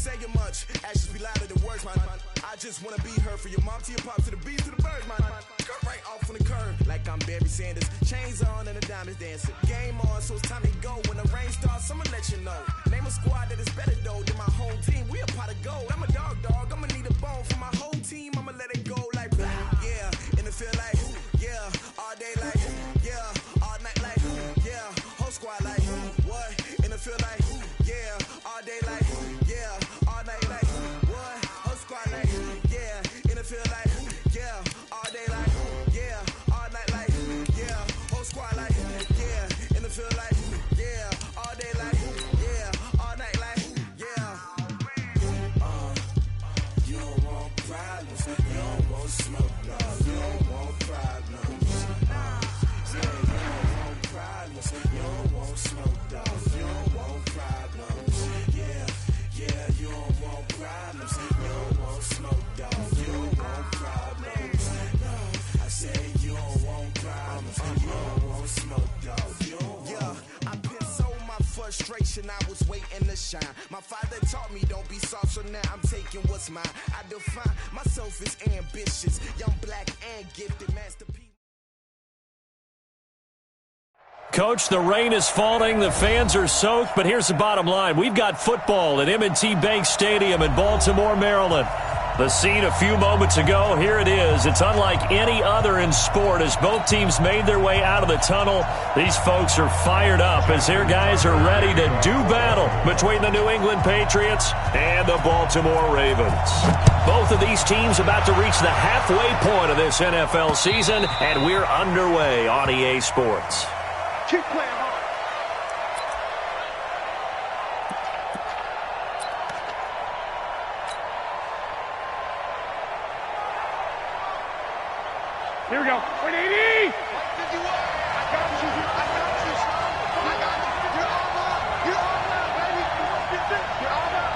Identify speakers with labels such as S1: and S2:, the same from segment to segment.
S1: saying much. Actions be louder than words, man. I just wanna be her, from your mom to your pop to the beat to the birds, man. Cut right off on the curb, like I'm Barry Sanders. Chains on and the diamonds dancing. Game on, so it's time to go. When the rain starts, I'ma let you know. Name a squad that is better though than my whole team. We a pot of gold. I'm a dog. I'ma need a bone for my whole team. I'ma let it go like blah. Yeah, and it feel like yeah, all day like yeah, all night like yeah, whole squad like what? And it feel like yeah, all day like yeah, all night like what? Whole squad like yeah, and it feel like yeah, all day like yeah, all night like yeah, whole squad like yeah, and it feel like yeah, all day like yeah, all night like yeah. You don't want problems, you don't want smoke, no, you don't want problems. Yeah, you don't want problems, you don't want smoke, dog, you don't want problems. Yeah, you don't want problems, you don't want smoke, dog, you don't want problems. No, I say you don't want problems, you don't want smoke, dog, you don't want. Yeah, I pissed so my frustration, I was waiting to shine. My father taught me don't be soft, so now I'm taking what's mine. I define myself as ambitious, young, black, and gifted masterpiece.
S2: Coach, the rain is falling, the fans are soaked, but here's the bottom line. We've got football at M&T Bank Stadium in Baltimore, Maryland. The scene a few moments ago, here it is. It's unlike any other in sport as both teams made their way out of the tunnel. These folks are fired up as their guys are ready to do battle between the New England Patriots and the Baltimore Ravens. Both of these teams about to reach the halfway point of this NFL season, and we're underway on EA Sports.
S3: Keep playing hard. Here we go. 180. I got you. I got you. I got you. You're all up. You're all up, baby. You're all up.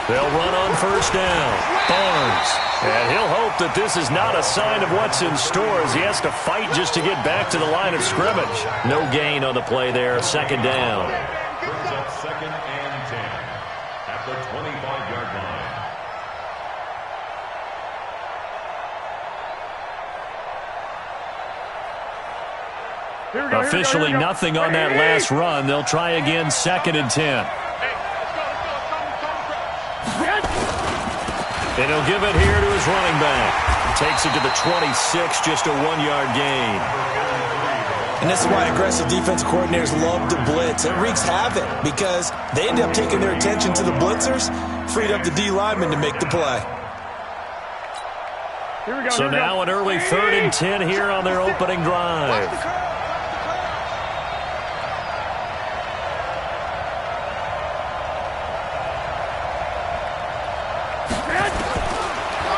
S2: They'll run on first down. Barnes. And he'll hope that this is not a sign of what's in store as he has to fight just to get back to the line of scrimmage. No gain on the play there. Second down.
S4: Brings up 2nd and 10 at the 25-yard line.
S2: Officially nothing on that last run. They'll try again, 2nd and 10. And he'll give it here to his running back. Takes it to the 26, just a 1-yard gain.
S5: And this is why aggressive defensive coordinators love to blitz. It wreaks havoc because they end up taking their attention to the blitzers, freed up the D lineman to make the play.
S2: So now an early 3rd and 10 here on their opening drive.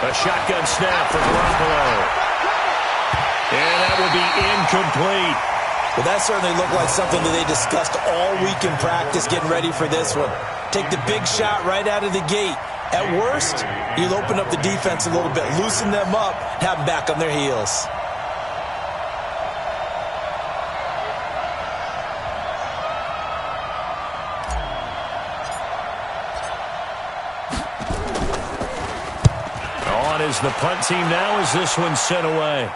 S2: A shotgun snap for Garoppolo. And that will be incomplete.
S5: Well, that certainly looked like something that they discussed all week in practice getting ready for this one. Take the big shot right out of the gate. At worst, you'll open up the defense a little bit, loosen them up, have them back on their heels.
S2: Is the punt team now as this one's sent away.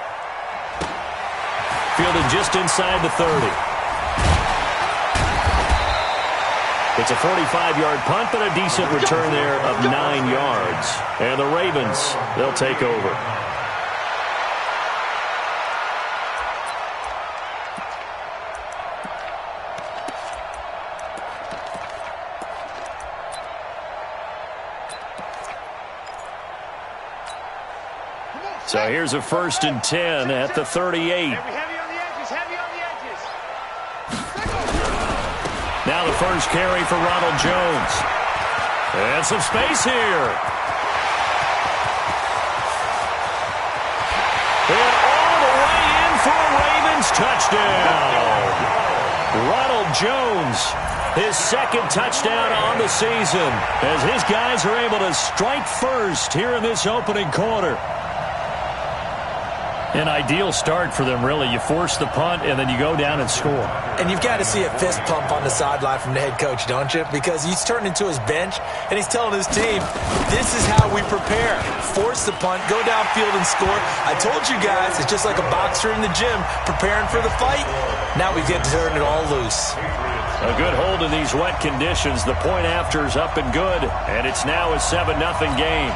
S2: Fielded just inside the 30. It's a 45-yard punt, but a decent return there of 9 yards. And the Ravens, they'll take over. So here's a 1st and 10 at the 38.
S3: Heavy on the edges, heavy on the edges.
S2: Now the first carry for Ronald Jones. And some space here. And all the way in for a Ravens touchdown. Ronald Jones, his 2nd touchdown on the season, as his guys are able to strike first here in this opening quarter. An ideal start for them, really. You force the punt, and then you go down and score.
S5: And you've got to see a fist pump on the sideline from the head coach, don't you? Because he's turned into his bench, and he's telling his team, this is how we prepare. Force the punt, go downfield and score. I told you guys, it's just like a boxer in the gym preparing for the fight. Now we get to turn it all loose.
S2: A good hold in these wet conditions. The point after is up and good, and it's now a 7-0 game.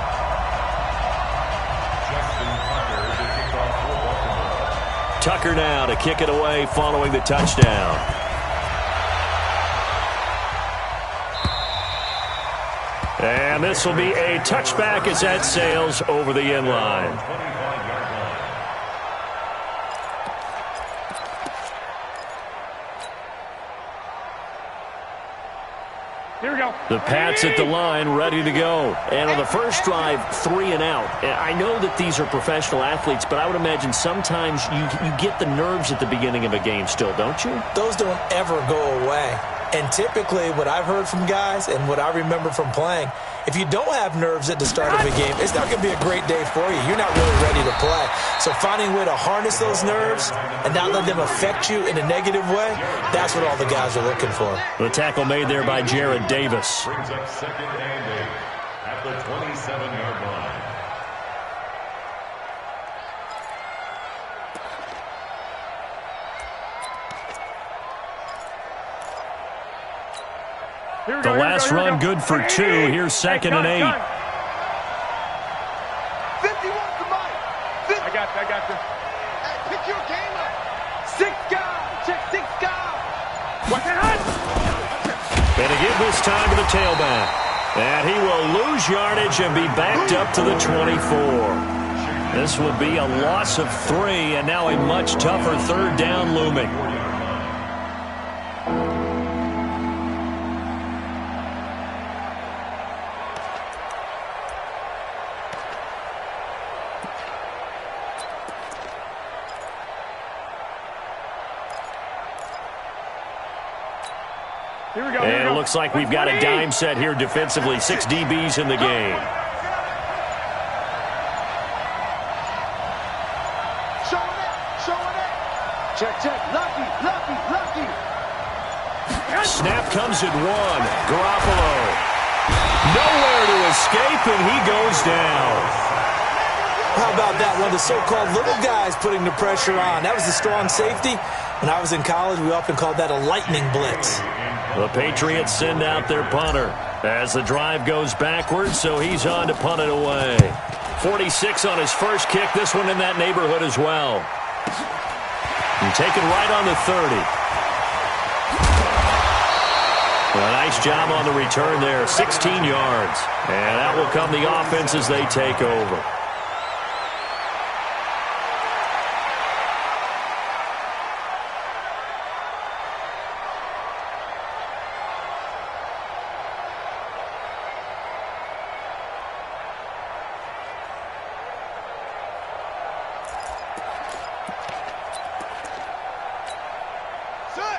S2: Tucker now to kick it away following the touchdown. And this will be a touchback as that sails over the end line.
S3: Here we go.
S2: The Pats at the line, ready to go. And on the first drive, 3 and out. I know that these are professional athletes, but I would imagine sometimes you get the nerves at the beginning of a game still, don't you?
S5: Those don't ever go away. And typically what I've heard from guys and what I remember from playing, if you don't have nerves at the start of a game, it's not going to be a great day for you. You're not really ready to play. So finding a way to harness those nerves and not let them affect you in a negative way, that's what all the guys are looking for.
S2: The tackle made there by Jared Davis.
S4: Brings up 2nd and 8 at the 27-yard line.
S2: The last run good for 2. Here's 2nd and 8.
S3: 51 to Mike. I got you. Hey, pick your game up. 6 guys. Check 6 guys. What's that?
S2: And to give this time to the tailback. And he will lose yardage and be backed up to the 24. This will be a loss of 3, and now a much tougher 3rd down looming. And it looks like we've got a dime set here defensively. 6 DBs in the game.
S3: Showing it. Check. Lucky.
S2: Snap comes at 1. Garoppolo. Nowhere to escape, and he goes down.
S5: How about that? One of the so-called little guys putting the pressure on. That was the strong safety. When I was in college, we often called that a lightning blitz.
S2: The Patriots send out their punter as the drive goes backwards, so he's on to punt it away. 46 on his first kick. This one in that neighborhood as well. And taken right on the 30. A nice job on the return there. 16 yards. And that will come the offense as they take over.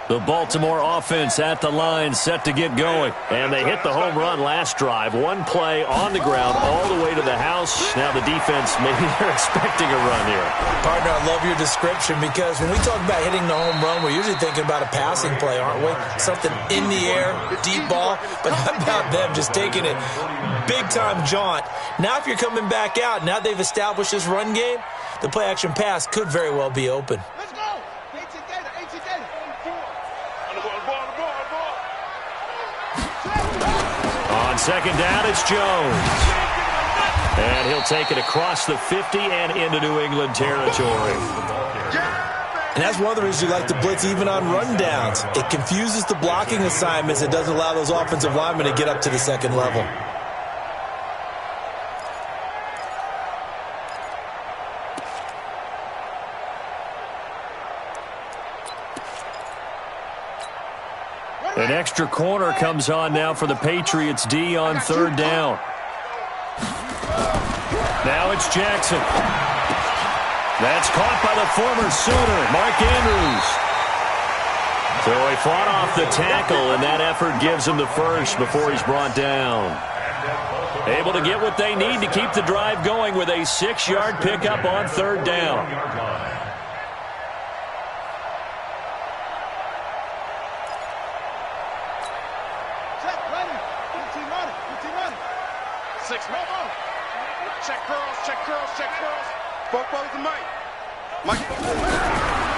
S2: The Baltimore offense at the line, set to get going. And they hit the home run last drive. 1 play on the ground all the way to the house. Now the defense, maybe they're expecting a run here.
S5: Partner, I love your description because when we talk about hitting the home run, we're usually thinking about a passing play, aren't we? Something in the air, deep ball. But how about them just taking it big-time jaunt? Now if you're coming back out, now they've established this run game, the play-action pass could very well be open.
S3: Let's go. 18 data.
S2: On second down, it's Jones. And he'll take it across the 50 and into New England territory.
S5: And that's one of the reasons you like to blitz even on rundowns. It confuses the blocking assignments. It doesn't allow those offensive linemen to get up to the second level.
S2: An extra corner comes on now for the Patriots D on 3rd down. Now it's Jackson. That's caught by the former Sooner, Mark Andrews. So he fought off the tackle, and that effort gives him the first before he's brought down.
S4: And at Baltimore
S2: Able to get what they need to keep the drive going with a 6-yard pickup on third down.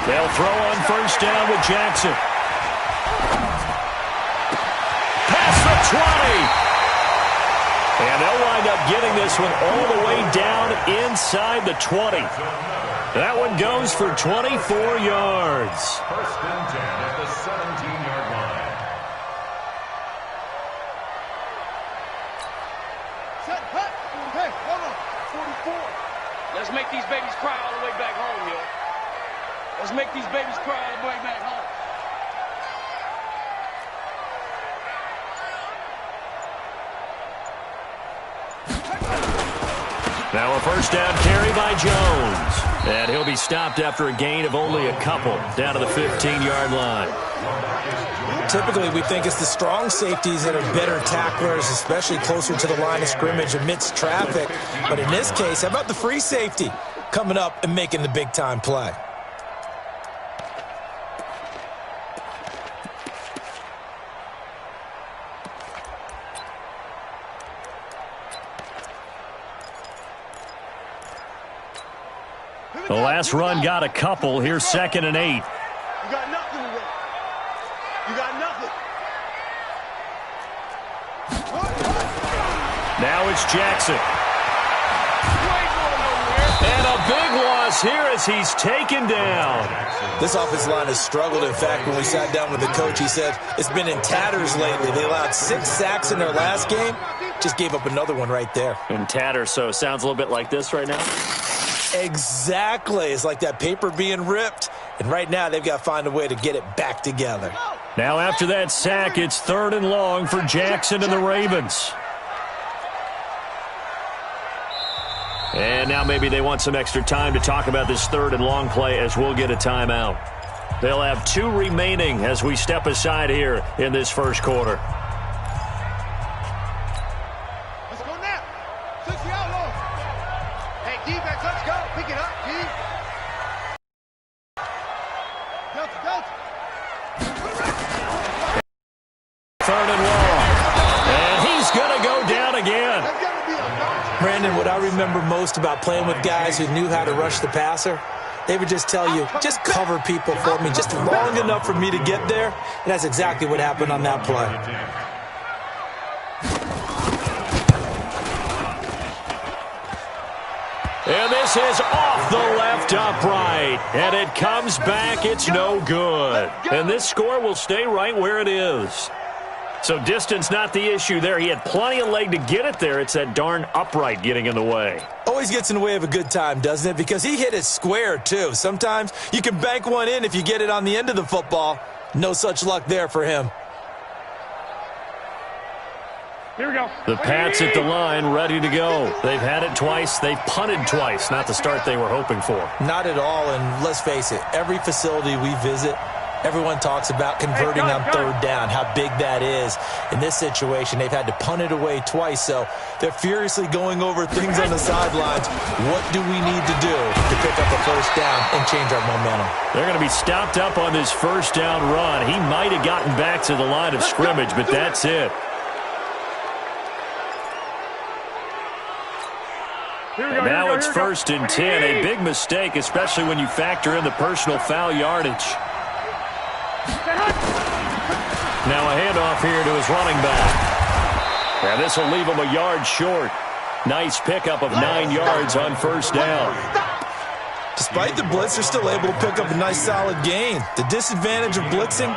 S2: They'll throw on first down with Jackson. Past the 20. And they'll wind up getting this one all the way down inside the 20. That one goes for 24 yards.
S4: First and 10 at the 17-yard line.
S3: Set, cut. Hey, hold on. 44.
S6: Let's make these babies cry all the way back home, yo. Let's make these babies cry all the way back home.
S2: Now a first down carry by Jones. And he'll be stopped after a gain of only a couple down to the 15-yard line.
S5: Typically, we think it's the strong safeties that are better tacklers, especially closer to the line of scrimmage amidst traffic. But in this case, how about the free safety coming up and making the big-time play?
S2: The last run got a couple. Here's 2nd and 8.
S3: You got nothing today. You got nothing.
S2: Now it's Jackson. And a big loss here as he's taken down.
S5: This offensive line has struggled. In fact, when we sat down with the coach, he said it's been in tatters lately. They allowed 6 sacks in their last game. Just gave up another one right there.
S2: In tatters, so it sounds a little bit like this right now.
S5: Exactly. It's like that paper being ripped. And right now, they've got to find a way to get it back together.
S2: Now after that sack, it's 3rd and long for Jackson and the Ravens. And now maybe they want some extra time to talk about this 3rd and long play as we'll get a timeout. They'll have 2 remaining as we step aside here in this first quarter.
S3: Let's go now. 60 outlaws. Hey, defense, let's go. Pick it up, D. Delta, Delta.
S2: 3rd and long. And he's going to go down again.
S3: There's got to be a
S5: Brandon, what I remember most about playing with guys who knew how to rush the passer, they would just tell you, just cover people for me, just long enough for me to get there. And that's exactly what happened on that play.
S2: And this is off the left upright. And it comes back. It's no good. And this score will stay right where it is. So distance not the issue there. He had plenty of leg to get it there. It's that darn upright getting in the way.
S5: Always gets in the way of a good time, doesn't it? Because he hit it square, too. Sometimes you can bank one in if you get it on the end of the football. No such luck there for him.
S3: Here we go.
S2: The Pats at the line, ready to go. They've had it twice. They've punted twice. Not the start they were hoping for.
S5: Not at all, and let's face it, every facility we visit, everyone talks about converting on 3rd down, how big that is. In this situation, they've had to punt it away twice, so they're furiously going over things on the sidelines. What do we need to do to pick up a first down and change our momentum?
S2: They're going to be stopped up on this first down run. He might have gotten back to the line of scrimmage, but that's it. And now it's 1st and 10. A big mistake, especially when you factor in the personal foul yardage. Now a handoff here to his running back. And this will leave him a yard short. Nice pickup of 9 yards on first down.
S5: Despite the blitz, they're still able to pick up a nice solid gain. The disadvantage of blitzing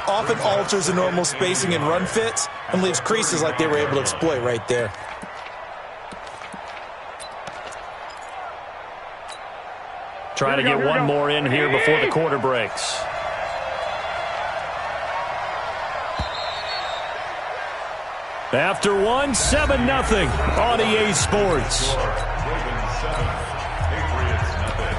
S5: often alters the normal spacing and run fits and leaves creases like they were able to exploit right there.
S2: Try to get one more in here before the quarter breaks. After one, 7-0 on EA Sports.
S4: Ravens 7, Patriots nothing.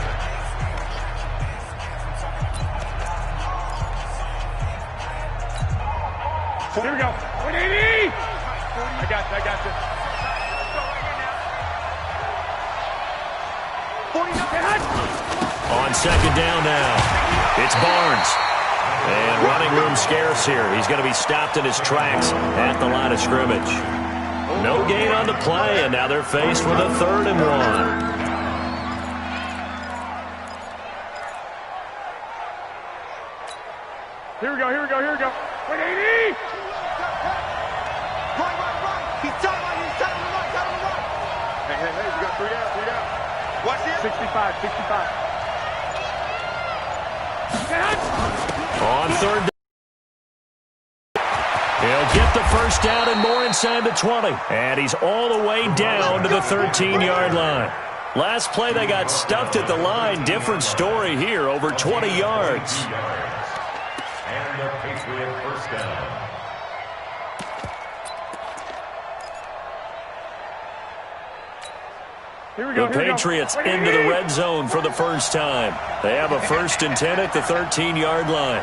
S3: Here we go. 180. I got you.
S2: On second down now, it's Barnes. And running room scarce here. He's going to be stopped in his tracks at the line of scrimmage. No gain on the play, and now they're faced with a 3rd and 1.
S3: Here we go. 180! Right. He's tight on the right. Hey, we got 3 down. Watch this. 65.
S2: On 3rd down. He'll get the first down and more inside the 20. And he's all the way down to the 13-yard line. Last play, they got stuffed at the line. Different story here, over 20 yards.
S4: And the Patriot first down.
S2: The Patriots into the red zone for the first time. They have a 1st and 10 at the 13-yard line.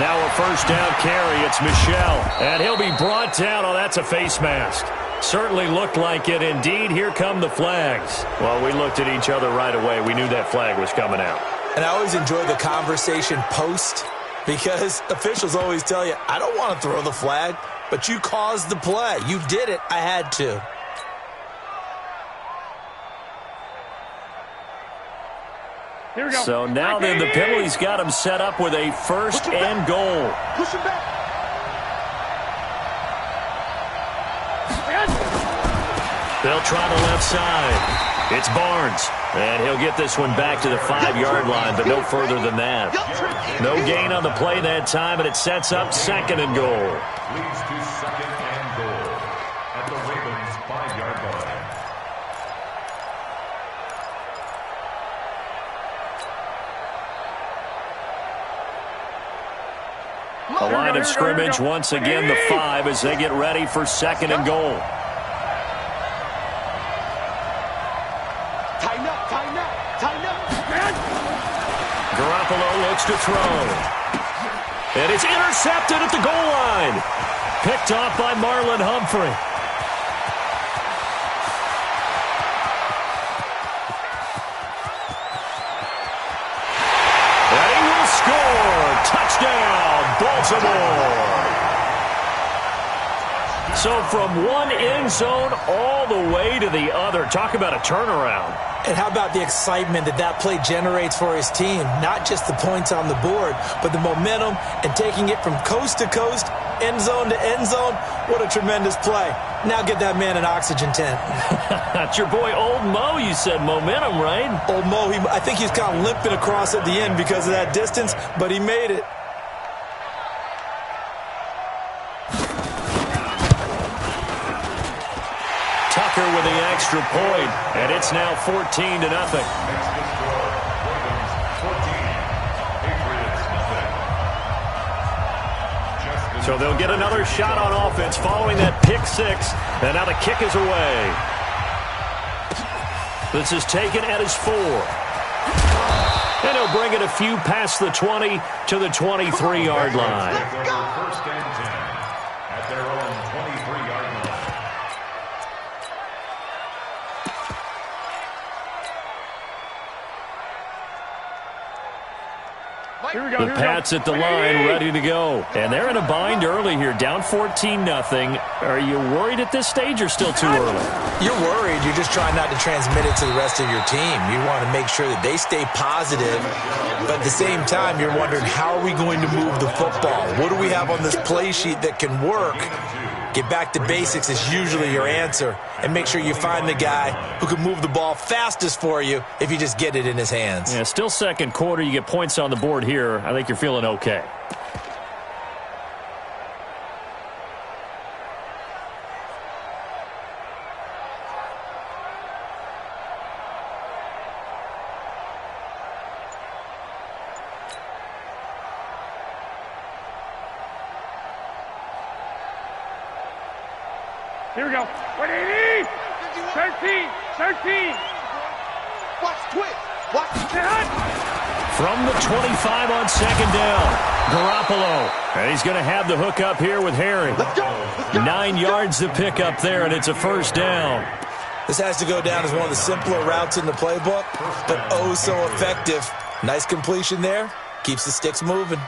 S2: Now a first down carry. It's Michel. And he'll be brought down. Oh, that's a face mask. Certainly looked like it. Indeed, here come the flags. Well, we looked at each other right away. We knew that flag was coming out.
S5: And I always enjoy the conversation post, because officials always tell you, I don't want to throw the flag, but you caused the play. You did it. I had to.
S3: Here we go.
S2: So now then the penalty's got him set up with a 1st and goal.
S3: Push him back.
S2: They'll try the left side. It's Barnes. And he'll get this one back to the 5-yard line, but no further than that. No gain on the play that time, and it sets up 2nd and goal.
S4: Leads to 2nd and goal at the Ravens' 5-yard line.
S2: A line of scrimmage once again, the 5, as they get ready for 2nd and goal.
S3: Tighten up.
S2: Garoppolo looks to throw. And it's intercepted at the goal line. Picked off by Marlon Humphrey. And he will score. Touchdown, Baltimore. So from one end zone all the way to the other. Talk about a turnaround.
S5: And how about the excitement that play generates for his team? Not just the points on the board, but the momentum and taking it from coast to coast, end zone to end zone. What a tremendous play. Now get that man an oxygen tent.
S2: That's your boy Old Mo. You said momentum, right?
S5: Old Mo, I think he's kind of limping across at the end because of that distance, but he made it.
S2: Tucker with the extra point, and it's now 14-0. So they'll get another shot on offense following that pick 6, and now the kick is away. This is taken at his 4. And he'll bring it a few past the 20 to the 23-yard line.
S4: First and 10 at their own 23-yard line.
S2: The Pats at the line, ready to go. And they're in a bind early here, down 14-0. Are you worried at this stage or still too early?
S5: You're worried. You're just trying not to transmit it to the rest of your team. You want to make sure that they stay positive. But at the same time, you're wondering, how are we going to move the football? What do we have on this play sheet that can work? Get back to basics is usually your answer. And make sure you find the guy who can move the ball fastest for you if you just get it in his hands.
S2: Yeah, still second quarter. You get points on the board here. I think you're feeling okay.
S3: Here we go. 180! 13! Watch twist! Watch the
S2: From the 25 on second down, Garoppolo. And he's going to have the hook up here with Harry.
S3: Let's go!
S2: 9 yards to pick up there, and it's a first down.
S5: This has to go down as one of the simpler routes in the playbook, but oh so effective. Nice completion there. Keeps the sticks moving.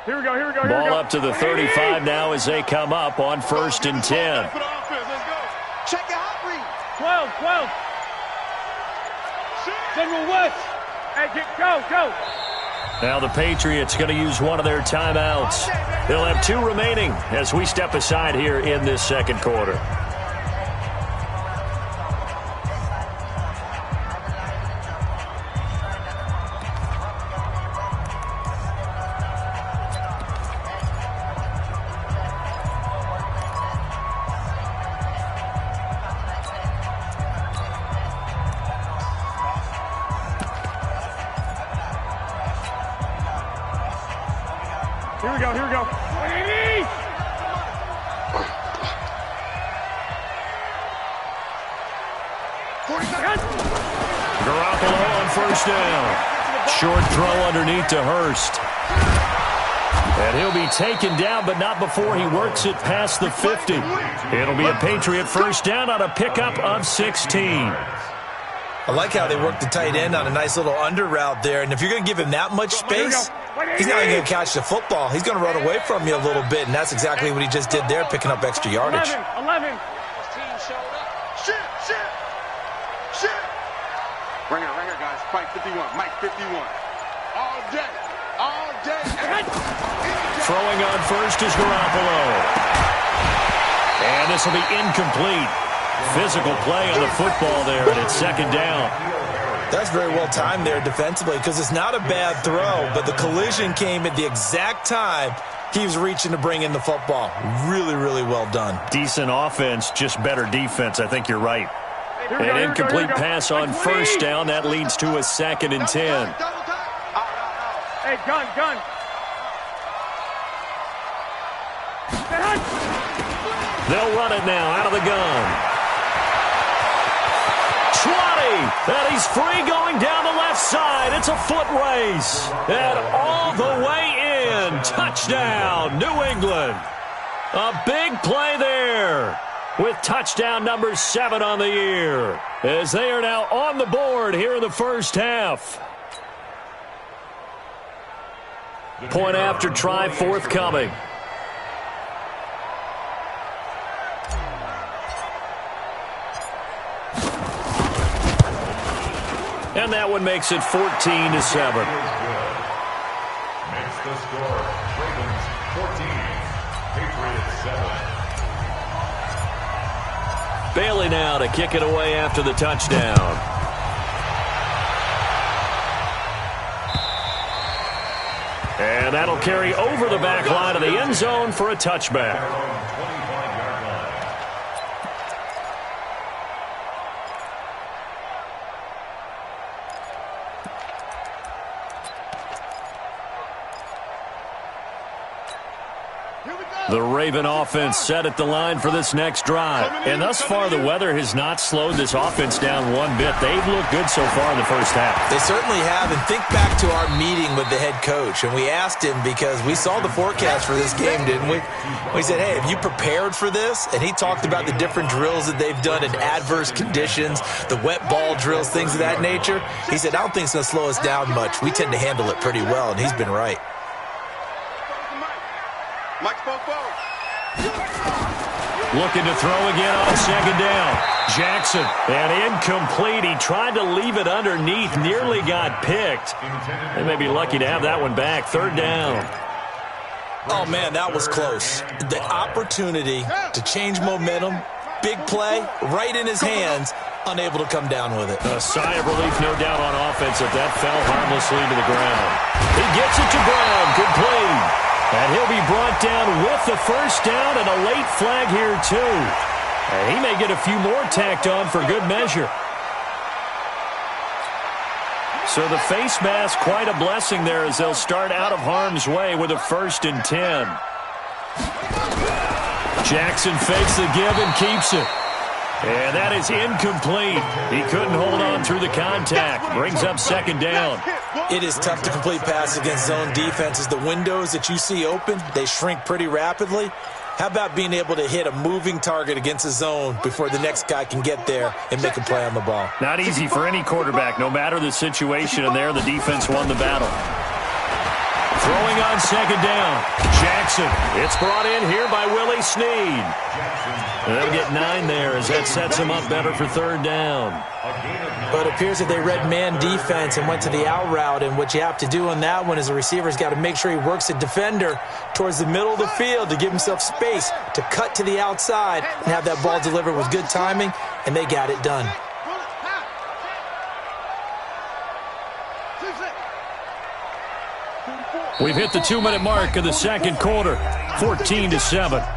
S3: Here we go.
S2: Ball up to the 35 now as they come up on 1st and 10.
S3: Let's go.
S7: Check your hot read.
S3: 12. General West. Hey, go.
S2: Now the Patriots going to use one of their timeouts. They'll have 2 remaining as we step aside here in this second quarter.
S3: Here we go. 180.
S2: Garoppolo on 1st down. Short throw underneath to Hurst. And he'll be taken down, but not before he works it past the 50. It'll be a Patriot 1st down on a pickup of 16.
S5: I like how they work the tight end on a nice little under route there. And if you're going to give him that much space, he's not even going to catch the football. He's going to run away from you a little bit, and that's exactly what he just did there, picking up extra yardage.
S3: 11. Shit. Right here, guys. Fight 51. Mike 51. All day.
S2: Throwing on 1st is Garoppolo. And this will be incomplete. Physical play on the football there, and it's 2nd down.
S5: That's very well timed there defensively because it's not a bad throw, but the collision came at the exact time he was reaching to bring in the football. Really, really well done.
S2: Decent offense, just better defense. I think you're right. An incomplete pass on 1st down. That leads to a 2nd and 10.
S3: Hey, gun.
S2: They'll run it now out of the gun. 20, and he's free going down the left side. It's a foot race, and all the way in. Touchdown, New England. A big play there with touchdown number 7 on the year, as they are now on the board here in the first half. Point after try forthcoming. And that one makes it 14-7.
S4: Makes the score. Ravens 14, Patriots 7.
S2: Bailey now to kick it away after the touchdown. And that'll carry over the back line of the end zone for a touchback. The Raven offense set at the line for this next drive. And thus far, the weather has not slowed this offense down one bit. They've looked good so far in the first half.
S5: They certainly have. And think back to our meeting with the head coach. And we asked him, because we saw the forecast for this game, didn't we? We said, hey, have you prepared for this? And he talked about the different drills that they've done in adverse conditions, the wet ball drills, things of that nature. He said, I don't think it's going to slow us down much. We tend to handle it pretty well, and he's been right.
S2: Looking to throw again on 2nd down. Jackson, and incomplete. He tried to leave it underneath, nearly got picked. They may be lucky to have that one back. 3rd down.
S5: Oh, man, that was close. The opportunity to change momentum, big play, right in his hands, unable to come down with it.
S2: A sigh of relief, no doubt, on offense if that fell harmlessly to the ground. He gets it to Brown, complete. And he'll be brought down with the 1st down and a late flag here, too. And he may get a few more tacked on for good measure. So the face mask, quite a blessing there as they'll start out of harm's way with a 1st and 10. Jackson fakes the give and keeps it. And that is incomplete. He couldn't hold on through the contact. Brings up 2nd down.
S5: It is tough to complete passes against zone defenses. The windows that you see open, they shrink pretty rapidly. How about being able to hit a moving target against a zone before the next guy can get there and make a play on the ball?
S2: Not easy for any quarterback, no matter the situation, and there the defense won the battle. Throwing on 2nd down. Jackson. It's brought in here by Willie Snead. They'll get 9 there as that sets him up better for 3rd down.
S5: But it appears that they read man defense and went to the out route, and what you have to do on that one is the receiver's got to make sure he works the defender towards the middle of the field to give himself space to cut to the outside and have that ball delivered with good timing, and they got it done.
S2: We've hit the 2-minute mark of the 2nd quarter, 14-7.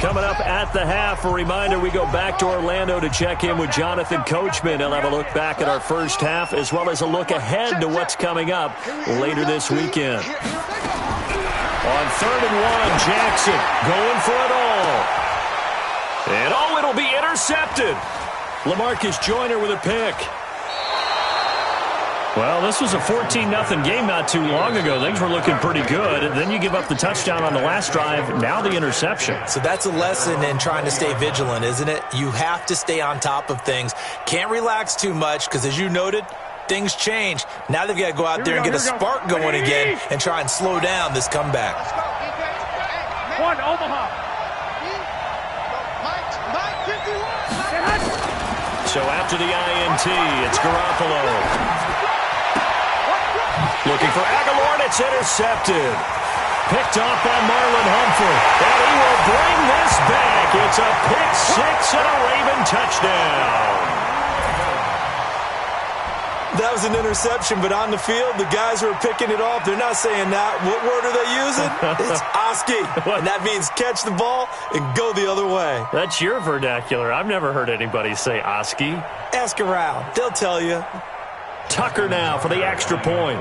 S2: Coming up at the half, a reminder, we go back to Orlando to check in with Jonathan Coachman. He'll have a look back at our first half as well as a look ahead to what's coming up later this weekend. On 3rd and 1, Jackson going for it all. And it'll be intercepted. LaMarcus Joyner with a pick. Well, this was a 14-0 game not too long ago. Things were looking pretty good. And then you give up the touchdown on the last drive. Now the interception.
S5: So that's a lesson in trying to stay vigilant, isn't it? You have to stay on top of things. Can't relax too much because, as you noted, things change. Now they've got to go out there and get a spark going again and try and slow down this comeback.
S3: One, Omaha.
S2: So after the INT, it's Garoppolo. Looking for Aguilar, and it's intercepted. Picked off by Marlon Humphrey. And he will bring this back. It's a pick 6 and a Raven touchdown.
S5: That was an interception, but on the field, the guys who are picking it off, they're not saying that. What word are they using? It's Oski. And that means catch the ball and go the other way.
S2: That's your vernacular. I've never heard anybody say Oski.
S5: Ask around. They'll tell you.
S2: Tucker now for the extra point.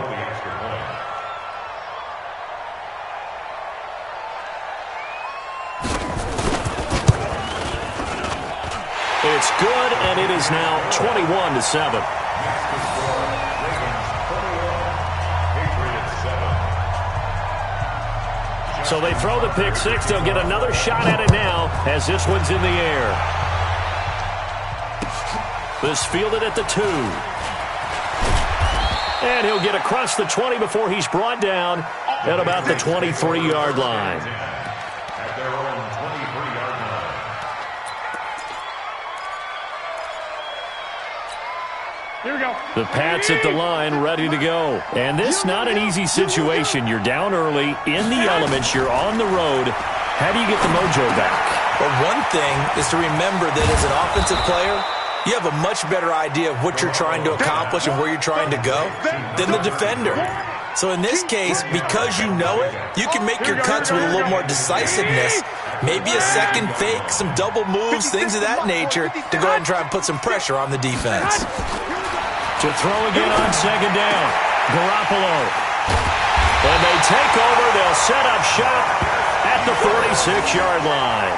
S2: It's good, and it is now 21-7. So they throw the pick 6. They'll get another shot at it now as this one's in the air. This fielded at the 2. And he'll get across the 20 before he's brought down at about the 23-yard line.
S4: At their own 23-yard line.
S3: Here we go.
S2: The Pats at the line, ready to go. And this not an easy situation. You're down early, in the elements, you're on the road. How do you get the mojo back?
S5: Well, one thing is to remember that as an offensive player, you have a much better idea of what you're trying to accomplish and where you're trying to go than the defender. So in this case, because you know it, you can make your cuts with a little more decisiveness. Maybe a second fake, some double moves, things of that nature to go ahead and try and put some pressure on the defense.
S2: To throw again on 2nd down. Garoppolo. When they take over, they'll set up shop at the 46-yard line.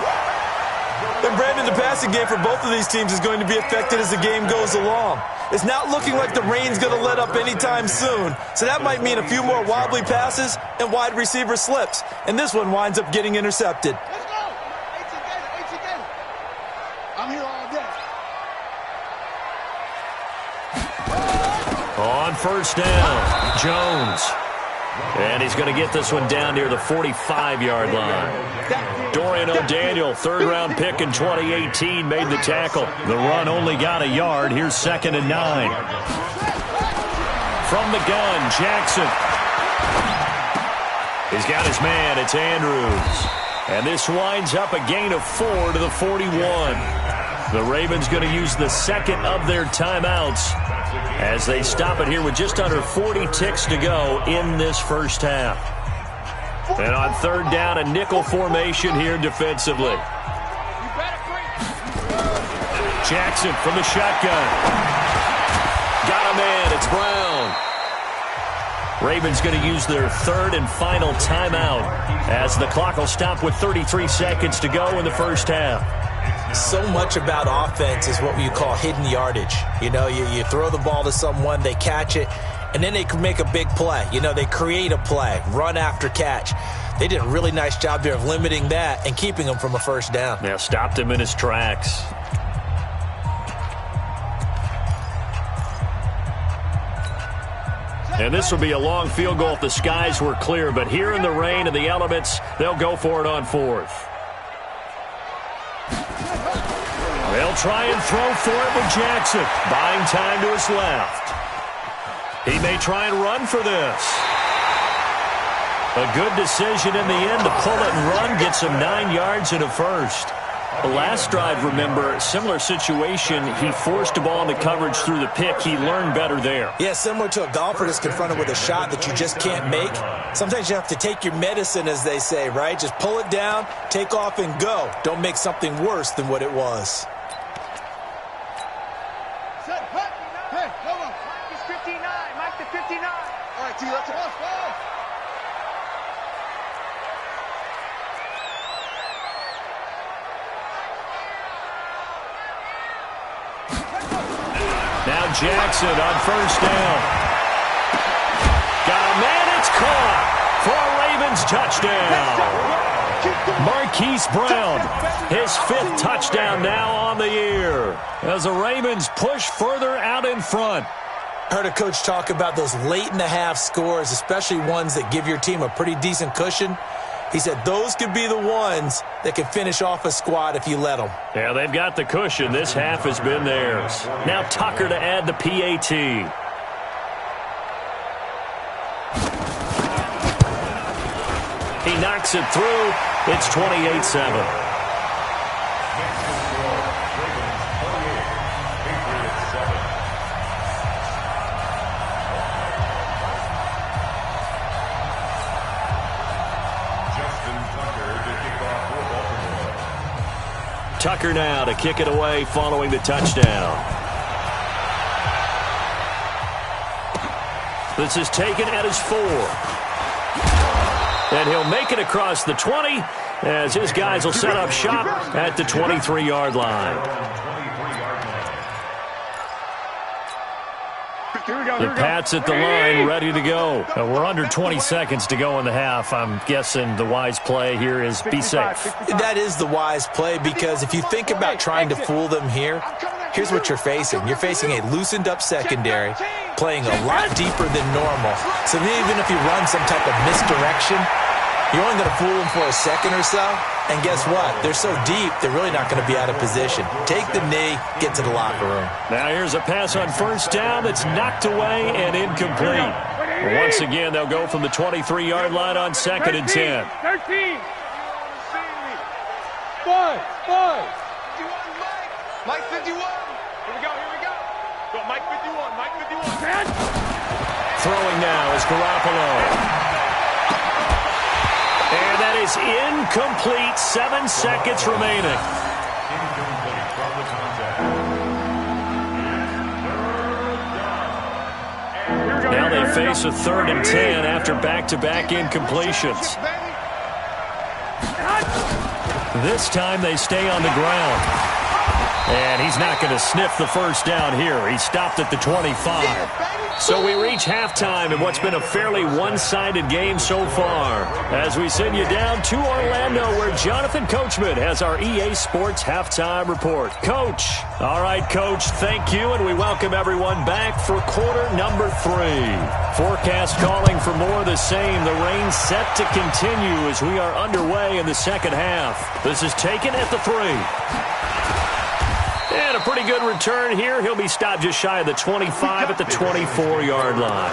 S5: And Brandon, the passing game for both of these teams is going to be affected as the game goes along. It's not looking like the rain's going to let up anytime soon. So that might mean a few more wobbly passes and wide receiver slips. And this one winds up getting intercepted.
S3: Let's go. 18 gator. I'm here all day.
S2: On 1st down, Jones. And he's going to get this one down near the 45-yard line. Dorian O'Daniel, 3rd-round pick in 2018, made the tackle. The run only got a yard. Here's 2nd and 9. From the gun, Jackson. He's got his man. It's Andrews. And this winds up a gain of 4 to the 41. The Ravens going to use the 2nd of their timeouts as they stop it here with just under 40 ticks to go in this first half. And on 3rd down, a nickel formation here defensively. Jackson from the shotgun. Got a man. It's Brown. Ravens going to use their third and final timeout as the clock will stop with 33 seconds to go in the first half.
S5: So much about offense is what you call hidden yardage. You know, you throw the ball to someone, they catch it, and then they can make a big play. You know, they create a play, run after catch. They did a really nice job there of limiting that and keeping him from a first down.
S2: Yeah, stopped him in his tracks. And this will be a long field goal if the skies were clear, but here in the rain and the elements, they'll go for it on fourth. They'll try and throw for it with Jackson, buying time to his left. He may try and run for this. A good decision in the end to pull it and run, gets him 9 yards and a first. The last drive, remember, similar situation. He forced the ball into coverage through the pick. He learned better there.
S5: Yeah, similar to a golfer that's confronted with a shot that you just can't make. Sometimes you have to take your medicine, as they say, right? Just pull it down, take off, and go. Don't make something worse than what it was.
S3: Hey, come on. Mike is 59. Mike the 59. All right, T, let's go.
S2: Now Jackson on first down. Got a man, it's caught for a Ravens touchdown. Marquise Brown, his 5th touchdown now on the year as the Ravens push further out in front.
S5: Heard a coach talk about those late-in-the-half scores, especially ones that give your team a pretty decent cushion. He said those could be the ones that can finish off a squad if you let them.
S2: Yeah, they've got the cushion. This half has been theirs. Now Tucker to add the PAT. He knocks it through. It's 28-7. Tucker now to kick it away following the touchdown. This is taken at his 4. And he'll make it across the 20 as his guys will set up shop at the 23-yard line. The Pats at the line, ready to go. We're under 20 seconds to go in the half. I'm guessing the wise play here is be safe.
S5: That is the wise play, because if you think about trying to fool them here, here's what you're facing. You're facing a loosened-up secondary, playing a lot deeper than normal. So even if you run some type of misdirection, you're only going to fool them for a second or so. And guess what? They're so deep, they're really not going to be out of position. Take the knee, get to the locker room.
S2: Now here's a pass on first down that's knocked away and incomplete. Once again, they'll go from the 23-yard line on 2nd and 10.
S3: 13. Mike 51. Here we go. Go, Mike 51. Mike 51.
S2: Throwing now is Garoppolo. And that is incomplete. 7 seconds remaining. Now they face a 3rd and 10 after back-to-back incompletions. This time they stay on the ground. And he's not going to sniff the first down here. He stopped at the 25. So we reach halftime in what's been a fairly one-sided game so far, as we send you down to Orlando, where Jonathan Coachman has our EA Sports Halftime Report. Coach. All right, Coach, thank you, and we welcome everyone back for quarter number 3. Forecast calling for more of the same. The rain set to continue as we are underway in the second half. This is taken at the 3. And a pretty good return here. He'll be stopped just shy of the 25 at the 24-yard line.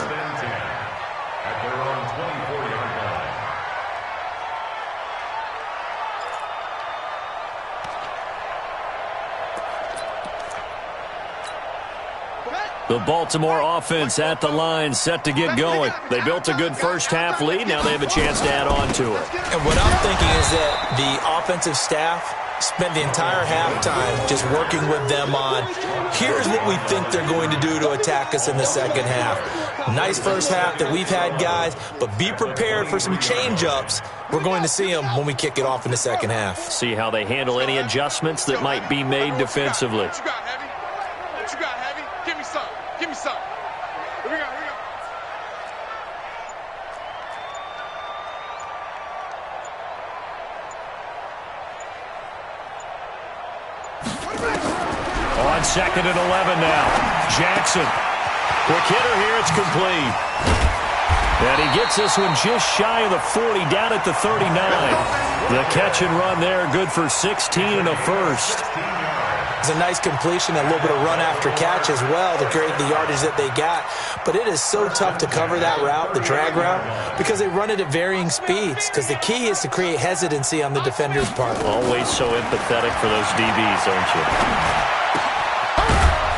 S2: The Baltimore offense at the line, set to get going. They built a good first-half lead. Now they have a chance to add on to it.
S5: And what I'm thinking is that the offensive staff spent the entire halftime just working with them on, here's what we think they're going to do to attack us in the second half. Nice first half that we've had, guys, but be prepared for some change-ups. We're going to see them when we kick it off in the second half.
S2: See how they handle any adjustments that might be made defensively.
S3: What you got, Heavy? What you got, Heavy? Give me some. Give me some. Here we go. Here we go.
S2: On 2nd and 11 now. Jackson. Quick hitter here. It's complete. And he gets this one just shy of the 40, down at the 39. The catch and run there, good for 16 and a first.
S5: It's a nice completion, a little bit of run after catch as well to create the yardage that they got. But it is so tough to cover that route, the drag route, because they run it at varying speeds. Because the key is to create hesitancy on the defender's part.
S2: Always so empathetic for those DBs, aren't you?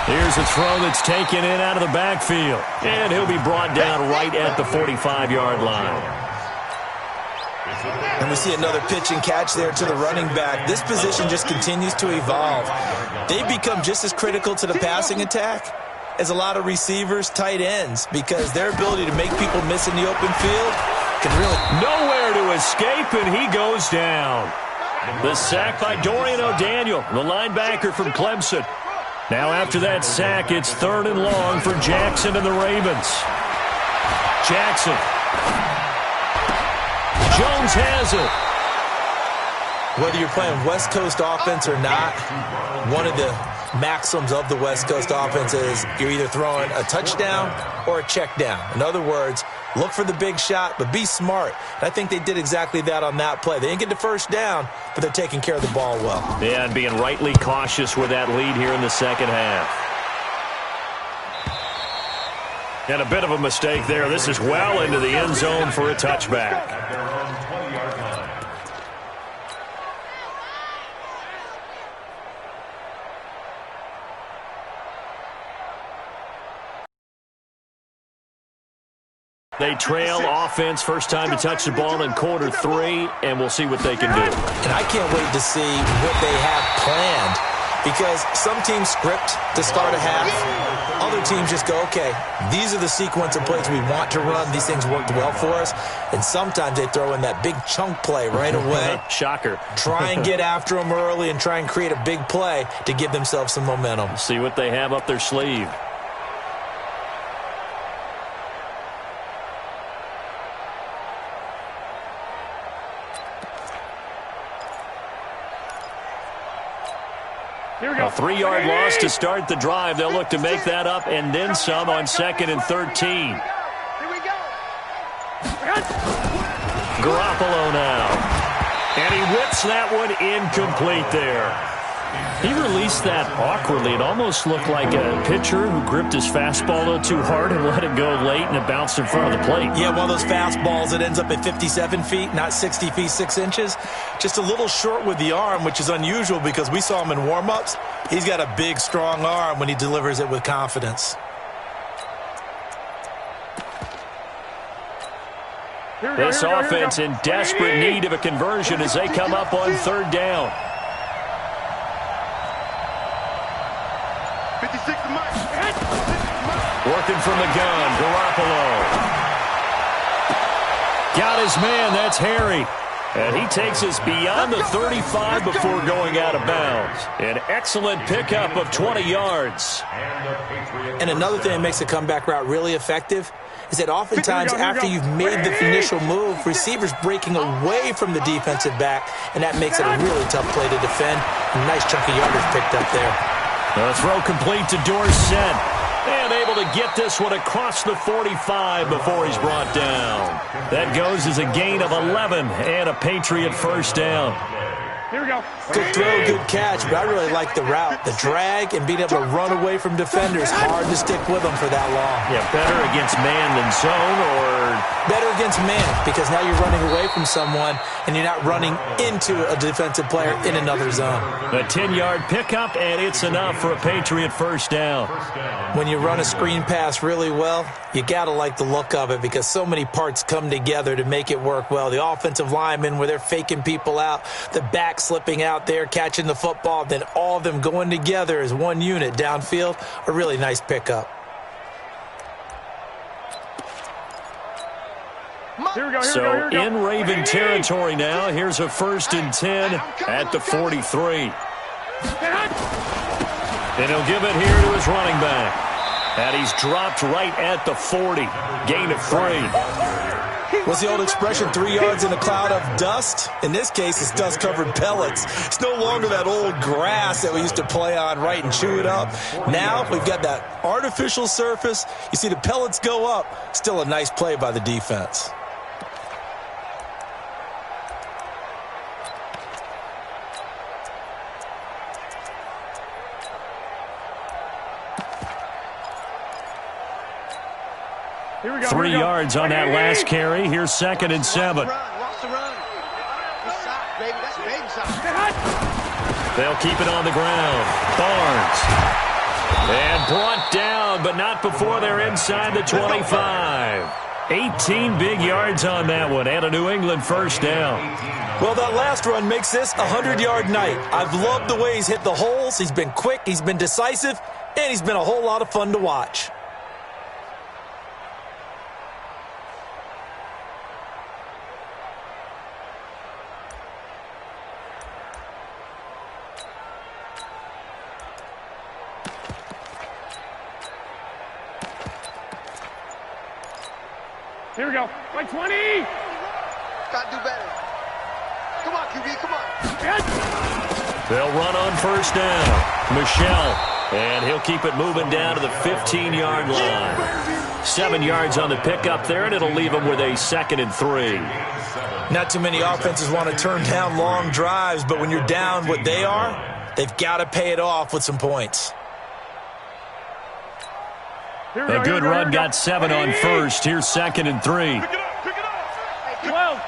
S2: Here's a throw that's taken in out of the backfield. And he'll be brought down right at the 45-yard line.
S5: And we see another pitch and catch there to the running back. This position just continues to evolve. They become just as critical to the passing attack as a lot of receivers, tight ends, because their ability to make people miss in the open field can really...
S2: Nowhere to escape, and he goes down. The sack by Dorian O'Daniel, the linebacker from Clemson. Now after that sack, it's 3rd and long for Jackson and the Ravens. Jackson. Jones has it.
S5: Whether you're playing West Coast offense or not, one of the maxims of the West Coast offense is you're either throwing a touchdown or a check down. In other words, look for the big shot, but be smart. And I think they did exactly that on that play. They didn't get the first down, but they're taking care of the ball well.
S2: Yeah, and being rightly cautious with that lead here in the second half. And a bit of a mistake there. This is well into the end zone for a touchback. They trail offense, first time to touch the ball in quarter 3, and we'll see what they can do.
S5: And I can't wait to see what they have planned, because some teams script to start a half. Other teams just go, okay, these are the sequence of plays we want to run. These things worked well for us. And sometimes they throw in that big chunk play right away.
S2: Shocker.
S5: Try and get after them early and try and create a big play to give themselves some momentum.
S2: See what they have up their sleeve. A 3-yard loss to start the drive. They'll look to make that up and then some on 2nd and 13.
S3: Here we go.
S2: Garoppolo now. And he whips that one incomplete there. He released that awkwardly. It almost looked like a pitcher who gripped his fastball a little too hard and let it go late, and it bounced in front of the plate.
S5: Yeah, one of those fastballs that ends up at 57 feet, not 60 feet, 6 inches. Just a little short with the arm, which is unusual because we saw him in warm-ups. He's got a big, strong arm when he delivers it with confidence.
S2: This offense in desperate need of a conversion as they come up on 3rd down.
S3: 56 to Mike.
S2: Working from the gun, Garoppolo. Got his man, that's Harry. And he takes us beyond the 35 before going out of bounds. An excellent pickup of 20 yards.
S5: And another thing that makes the comeback route really effective is that oftentimes after you've made the initial move, receivers breaking away from the defensive back, and that makes it a really tough play to defend. A nice chunk of yardage picked up there.
S2: The throw complete to Dorsett. And able to get this one across the 45 before he's brought down. That goes as a gain of 11 and a Patriot first down.
S3: Here we go.
S5: Good throw, good catch, but I really like the route. The drag and being able to run away from defenders. Hard to stick with them for that long.
S2: Yeah, better against man than zone, or...
S5: Better against man, because now you're running away from someone and you're not running into a defensive player in another zone.
S2: A 10-yard pickup, and it's enough for a Patriot first down.
S5: When you run a screen pass really well, you got to like the look of it because so many parts come together to make it work well. The offensive linemen, where they're faking people out, the backs slipping out there, catching the football, then all of them going together as one unit downfield. A really nice pickup.
S2: So in Raven territory now, here's a 1st and 10 at the 43. And he'll give it here to his running back. And he's dropped right at the 40. Gain of 3.
S5: What's the old expression, 3 yards in a cloud of dust? In this case, it's dust-covered pellets. It's no longer that old grass that we used to play on, right, and chew it up. Now we've got that artificial surface. You see the pellets go up. Still a nice play by the defense.
S3: Here we go.
S2: 3 yards on that last carry. Here's 2nd and 7.
S3: Watch the run. That's side, baby. That's baby side.
S2: They'll keep it on the ground. Barnes. And brought down, but not before they're inside the 25. 18 big yards on that one, and a New England 1st down.
S5: Well, that last run makes this a 100-yard night. I've loved the way he's hit the holes. He's been quick, he's been decisive, and he's been a whole lot of fun to watch.
S3: Here we go. Like 20. Gotta do better. Come on, QB, come on.
S2: They'll run on 1st down. Michelle. And he'll keep it moving down to the 15-yard line. 7 yards on the pickup there, and it'll leave him with a 2nd and 3.
S5: Not too many offenses want to turn down long drives, but when you're down what they are, they've got to pay it off with some points.
S2: A good run got 7 on 1st. Here's 2nd and 3.
S3: Pick it up, pick it up. Hey, 12.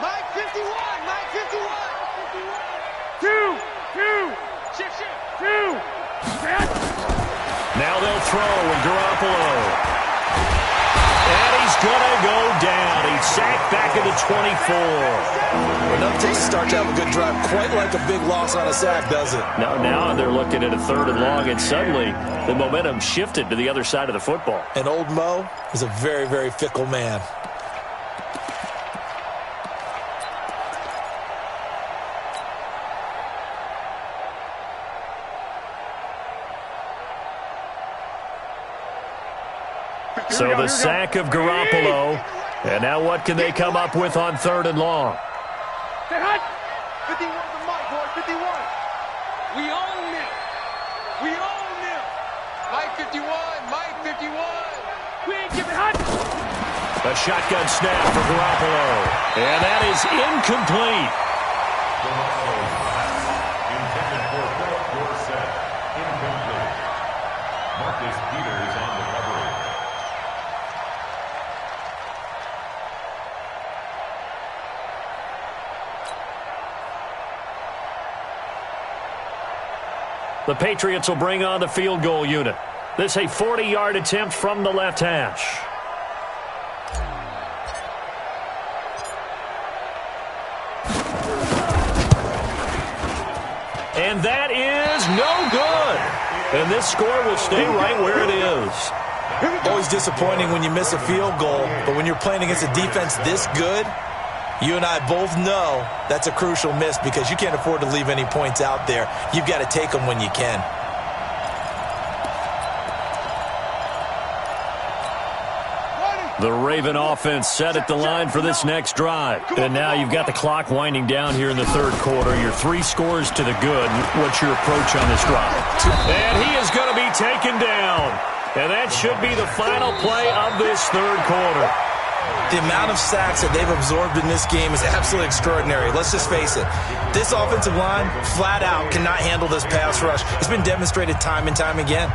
S3: Mike 51, Mike 51. 2. Shift. 2.
S2: Now they'll throw with Garoppolo. And he's going to go down. He's sacked back at the 24.
S5: Enough to start to have a good drive. Quite like a big loss on a sack, does it?
S2: No, now they're looking at a 3rd and long, and suddenly the momentum shifted to the other side of the football.
S5: And old Mo is a very, very fickle man.
S2: So the sack of Garoppolo. And now what can they come up with on 3rd and long?
S3: 51 to Mike, boy, 51. We own it. Mike 51, Mike 51. We ain't giving hot.
S2: A shotgun snap for Garoppolo. And that is incomplete.
S4: Intended for your set. Incomplete. Marcus Peters on the coverage.
S2: The Patriots will bring on the field goal unit. This a 40-yard attempt from the left hash. And that is no good. And this score will stay right where it is.
S5: Always disappointing when you miss a field goal, but when you're playing against a defense this good, you and I both know that's a crucial miss because you can't afford to leave any points out there. You've got to take them when you can.
S2: The Raven offense set at the line for this next drive. And now you've got the clock winding down here in the 3rd quarter. You're 3 scores to the good. What's your approach on this drive? And he is going to be taken down. And that should be the final play of this 3rd quarter.
S5: The amount of sacks that they've absorbed in this game is absolutely extraordinary. Let's just face it. This offensive line, flat out, cannot handle this pass rush. It's been demonstrated time and time again.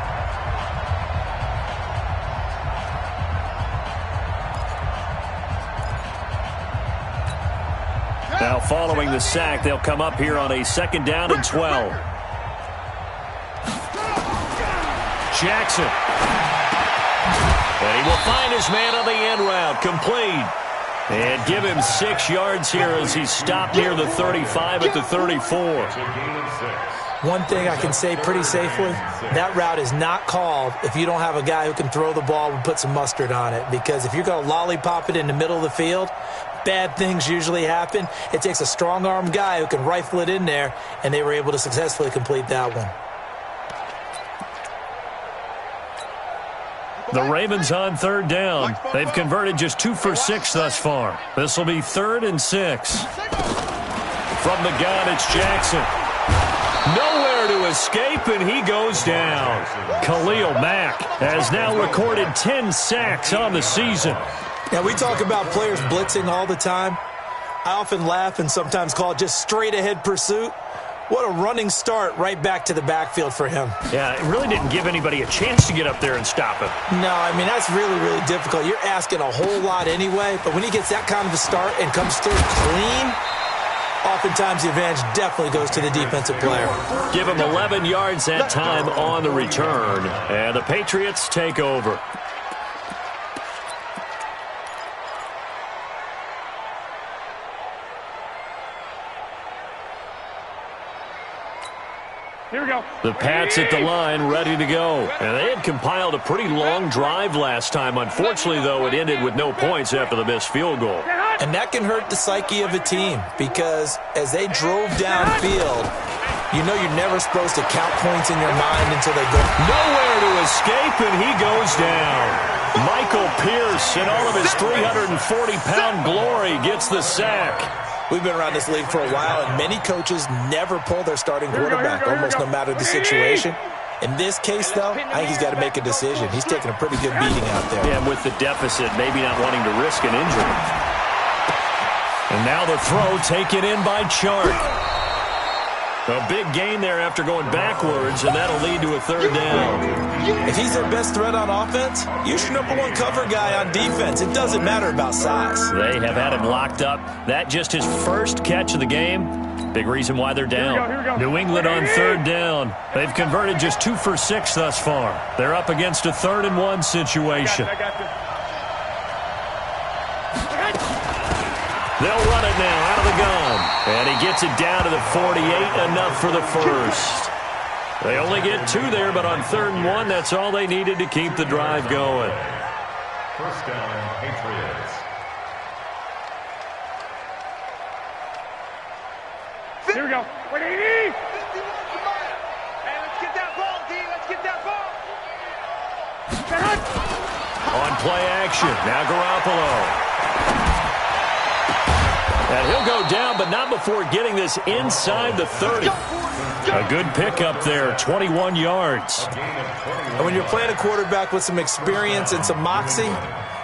S2: Now following the sack, they'll come up here on a 2nd down and 12. Jackson. And he will find his man on the end route. Complete. And give him 6 yards here as he stopped near the 35 at the 34.
S5: One thing I can say pretty safely, that route is not called if you don't have a guy who can throw the ball and put some mustard on it. Because if you're going to lollipop it in the middle of the field, bad things usually happen. It takes a strong-arm guy who can rifle it in there, and they were able to successfully complete that one.
S2: The Ravens on 3rd down. They've converted just 2 for 6 thus far. This will be 3rd and 6. From the gun, it's Jackson. Nowhere to escape, and he goes down. Khalil Mack has now recorded 10 sacks on the season.
S5: Now, we talk about players blitzing all the time. I often laugh and sometimes call it just straight-ahead pursuit. What a running start right back to the backfield for him.
S2: Yeah, it really didn't give anybody a chance to get up there and stop him.
S5: No, I mean, that's really, really difficult. You're asking a whole lot anyway, but when he gets that kind of a start and comes through clean, oftentimes the advantage definitely goes to the defensive player.
S2: Give him 11 yards that time on the return, and the Patriots take over.
S3: Here we go.
S2: The Pats at the line, ready to go. And they had compiled a pretty long drive last time. Unfortunately, though, it ended with no points after the missed field goal.
S5: And that can hurt the psyche of a team because as they drove downfield, you know you're never supposed to count points in your mind until they go.
S2: Nowhere to escape, and he goes down. Michael Pierce, in all of his 340-pound glory, gets the sack.
S5: We've been around this league for a while, and many coaches never pull their starting quarterback, almost no matter the situation. In this case, though, I think he's got to make a decision. He's taking a pretty good beating out there.
S2: Yeah, with the deficit, maybe not wanting to risk an injury. And now the throw taken in by Chark. A big gain there after going backwards, and that'll lead to a 3rd down.
S5: If he's their best threat on offense, use your #1 cover guy on defense. It doesn't matter about size.
S2: They have had him locked up. That just his first catch of the game. Big reason why they're down.
S3: Here we go.
S2: New England on 3rd down. They've converted just 2 for 6 thus far. They're up against a 3rd and 1 situation.
S3: I got this.
S2: They'll run it now out of the gun. And he gets it down to the 48, enough for the first. They only get 2 there, but on 3rd and 1, that's all they needed to keep the drive going.
S4: First down, Patriots.
S3: Here we go. 180. Hey, let's get that ball, D. Let's get that ball.
S2: On play action, now Garoppolo. And he'll go down, but not before getting this inside the 30. A good pickup there, 21 yards.
S5: And when you're playing a quarterback with some experience and some moxie,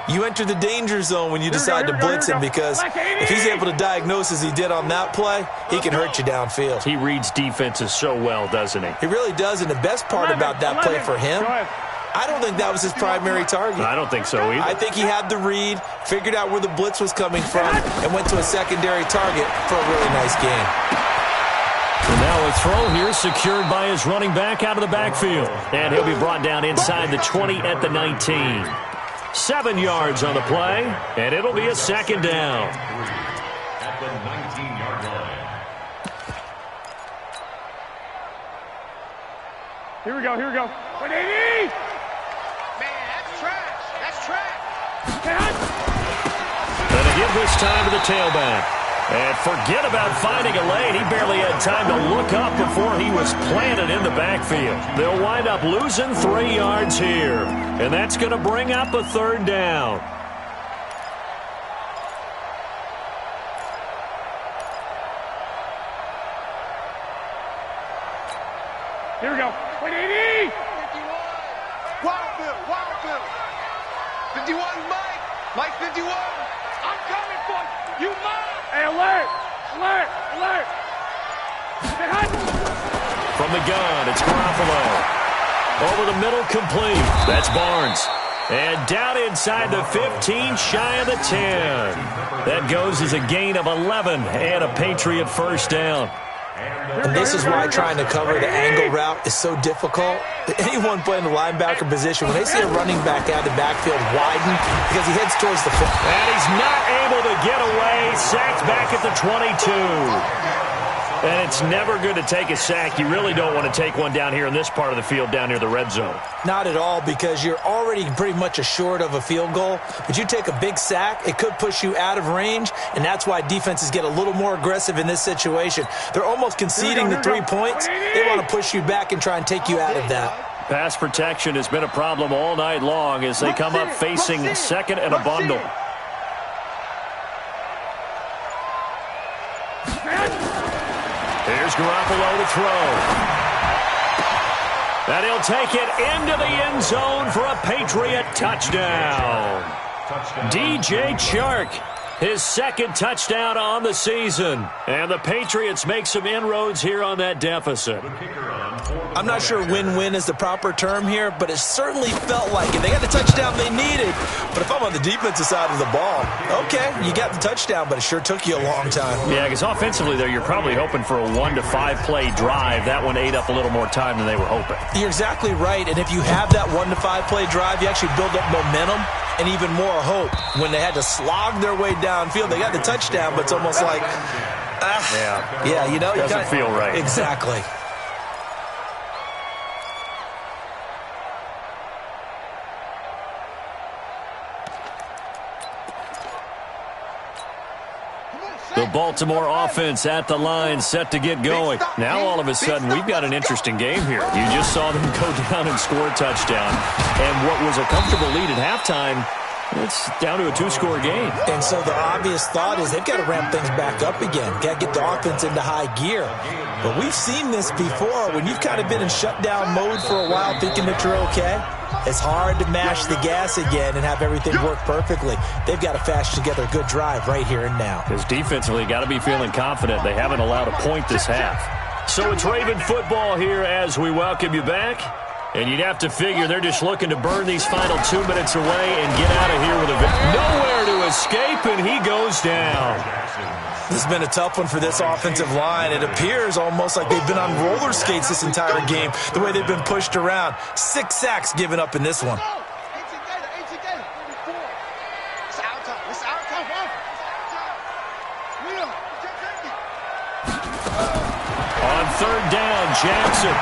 S5: you enter the danger zone when you decide to blitz him because if he's able to diagnose as he did on that play, he can hurt you downfield.
S2: He reads defenses so well, doesn't he?
S5: He really does, and the best part about that play for him, I don't think that was his primary target.
S2: I don't think so either.
S5: I think he had the read, figured out where the blitz was coming from, and went to a secondary target for a really nice game.
S2: And now a throw here secured by his running back out of the backfield. And he'll be brought down inside the 20 at the 19. 7 yards on the play, and it'll be a 2nd down.
S4: At the 19-yard line.
S3: Here we go. Here we go. 180. Man, that's trash. That's trash.
S2: Gonna give this time to the tailback. And forget about finding a lane. He barely had time to look up before he was planted in the backfield. They'll wind up losing 3 yards here. And that's going to bring up a 3rd down.
S3: Here we go. 180. 51. Wild Bill. 51 Mike. Mike 51. I'm coming for you. You Mike. Hey, alert. Alert. Alert.
S2: From the gun, it's Garoppolo. Over the middle, complete. That's Barnes. And down inside the 15, shy of the 10. That goes as a gain of 11 and a Patriot 1st down.
S5: And this is why trying to cover the angle route is so difficult. Anyone playing the linebacker position, when they see a running back out of the backfield widen because he heads towards the foot.
S2: And he's not able to get away. Sacked back at the 22. And it's never good to take a sack. You really don't want to take one down here in this part of the field, down near the red zone.
S5: Not at all, because you're already pretty much assured of a field goal. But you take a big sack, it could push you out of range, and that's why defenses get a little more aggressive in this situation. They're almost conceding the 3 points. They want to push you back and try and take you out of that.
S2: Pass protection has been a problem all night long as they come up facing second and a bundle. Here's Garoppolo to throw. And he'll take it into the end zone for a Patriot touchdown. DJ Chark, his second touchdown on the season. And the Patriots make some inroads here on that deficit.
S5: I'm not sure win-win is the proper term here, but it certainly felt like it. They got the touchdown they needed. But if I'm on the defensive side of the ball, okay, you got the touchdown, but it sure took you a long time.
S2: Yeah, because offensively, though, you're probably hoping for a 1 to 5 play drive. That one ate up a little more time than they were hoping.
S5: You're exactly right, and if you have that 1 to 5 play drive, you actually build up momentum and even more hope. When they had to slog their way downfield, they got the touchdown, but it's almost like, yeah, you know,
S2: doesn't feel right.
S5: Exactly.
S2: The Baltimore offense at the line, set to get going. Now, all of a sudden, we've got an interesting game here. You just saw them go down and score a touchdown. And what was a comfortable lead at halftime, it's down to a 2-score game.
S5: And so the obvious thought is they've got to ramp things back up again. Got to get the offense into high gear. But we've seen this before. When you've kind of been in shutdown mode for a while thinking that you're okay, it's hard to mash the gas again and have everything work perfectly. They've got to fashion together a good drive right here and now.
S2: Because defensively, got to be feeling confident. They haven't allowed a point this half. So it's Raven football here as we welcome you back. And you'd have to figure they're just looking to burn these final 2 minutes away and get out of here with a victory. Nowhere to escape, and he goes down.
S5: This has been a tough one for this offensive line. It appears almost like they've been on roller skates this entire game, the way they've been pushed around. 6 sacks given up in this one.
S2: On third down, Jackson.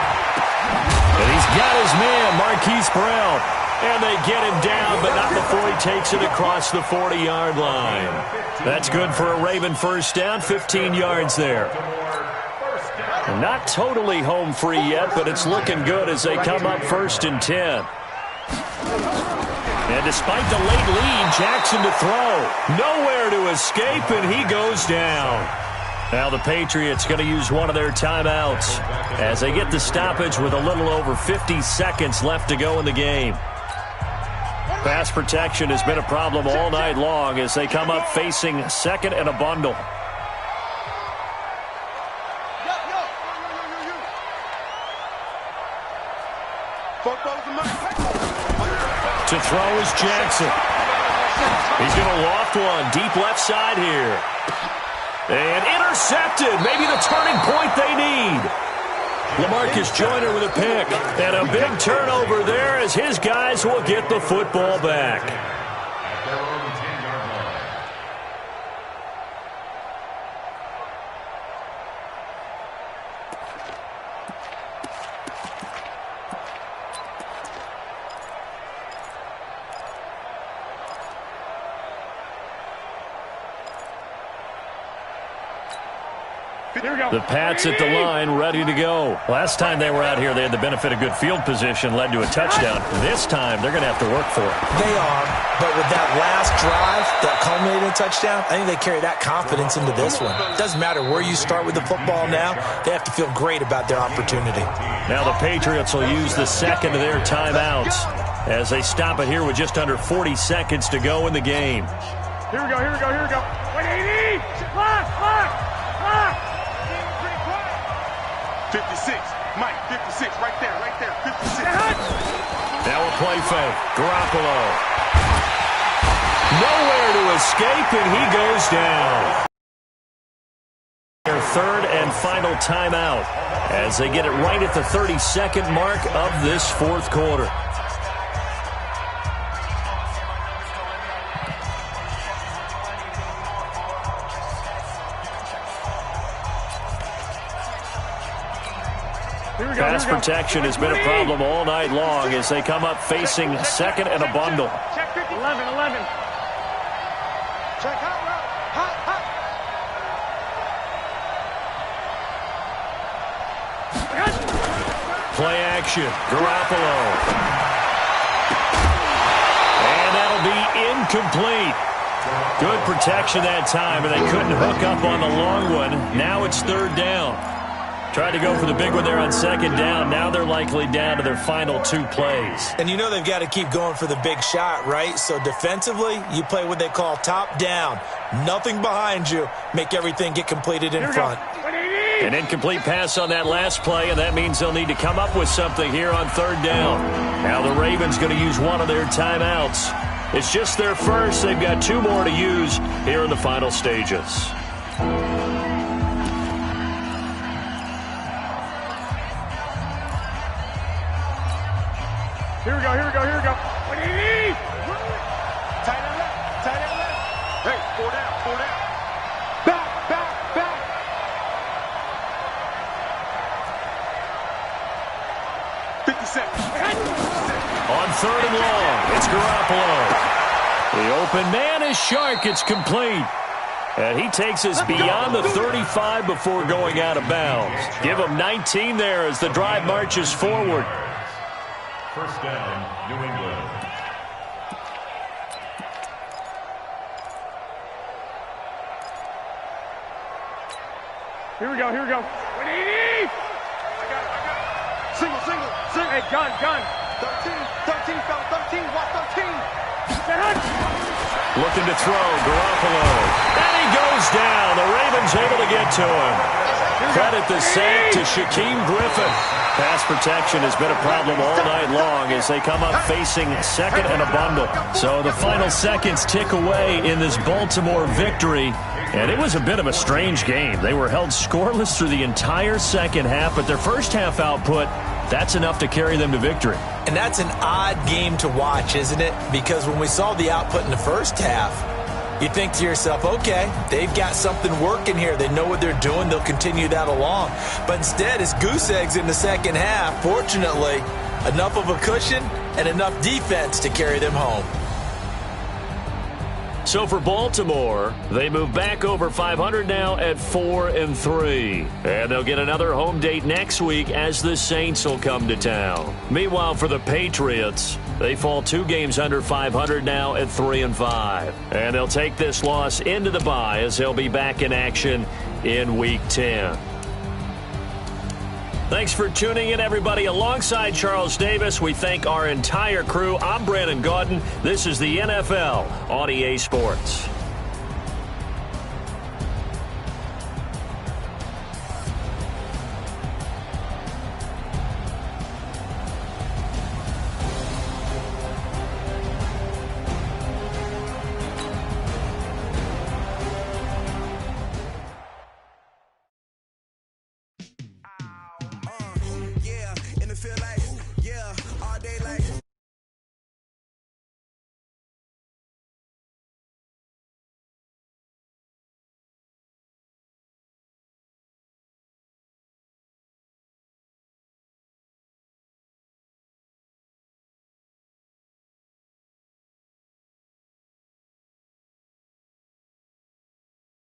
S2: And he's got his man, Marquise Brown. And they get him down, but not before he takes it across the 40-yard line. That's good for a Raven first down, 15 yards there. Not totally home free yet, but it's looking good as they come up 1st and 10. And despite the late lead, Jackson to throw. Nowhere to escape, and he goes down. Now the Patriots going to use one of their timeouts as they get the stoppage with a little over 50 seconds left to go in the game. Pass protection has been a problem all night long as they come up facing second and a bundle. To throw is Jackson. He's going to loft one deep left side here. And intercepted. Maybe the turning point they need. LaMarcus Joyner with a pick. And a big turnover there as his guys will get the football back. The Pats at the line, ready to go. Last time they were out here, they had the benefit of good field position, led to a touchdown. This time, they're going to have to work for it.
S5: They are, but with that last drive that culminated in a touchdown, I think they carry that confidence into this one. It doesn't matter where you start with the football now. They have to feel great about their opportunity.
S2: Now the Patriots will use the second of their timeouts as they stop it here with just under 40 seconds to go in the game.
S3: Here we go, here we go, here we go. 180! Lock! 56, Mike, 56, right there, 56.
S2: Now a play fake, Garoppolo. Nowhere to escape, and he goes down. their third and final timeout as they get it right at the 32nd mark of this fourth quarter. Pass protection has been a problem all night long as they come up facing second and a bundle.
S3: Check 50. 11. Check hot route. Hot.
S2: Play action. Garoppolo. And that'll be incomplete. Good protection that time, and they couldn't hook up on the long one. Now it's third down. Tried to go for the big one there on second down. Now they're likely down to their final 2 plays.
S5: And you know they've got to keep going for the big shot, right? So defensively, you play what they call top down. Nothing behind you. Make everything get completed in front.
S2: An incomplete pass on that last play, and that means they'll need to come up with something here on third down. Now the Ravens going to use one of their timeouts. It's just their first. They've got 2 more to use here in the final stages.
S3: Here we go. What do you need? Tight end left. Hey, 4 down. Back. 50 seconds.
S2: On third and long, it's Garoppolo. The open man is Shark. It's complete. And he takes us beyond the 35 before going out of bounds. Give him 19 there as the drive marches forward.
S4: First down, New England.
S3: Here we go. What do you need? I got it. Single. Hey, gun. 13, fella, 13. Watch 13.
S2: Looking to throw, Garoppolo. And he goes down. The Ravens able to get to him. Credit the sack to Shaquem Griffin. Pass protection has been a problem all night long as they come up facing second and a bundle. So the final seconds tick away in this Baltimore victory. And it was a bit of a strange game. They were held scoreless through the entire second half, but their first half output, that's enough to carry them to victory.
S5: And that's an odd game to watch, isn't it? Because when we saw the output in the first half, you think to yourself, okay, they've got something working here. They know what they're doing. They'll continue that along. But instead, it's goose eggs in the second half. Fortunately, enough of a cushion and enough defense to carry them home.
S2: So for Baltimore, they move back over 500 now at 4-3. And they'll get another home date next week as the Saints will come to town. Meanwhile, for the Patriots, they fall 2 games under 500 now at 3-5. And they'll take this loss into the bye as they'll be back in action in Week 10. Thanks for tuning in, everybody. Alongside Charles Davis, we thank our entire crew. I'm Brandon Gaudin. This is the NFL on EA Sports.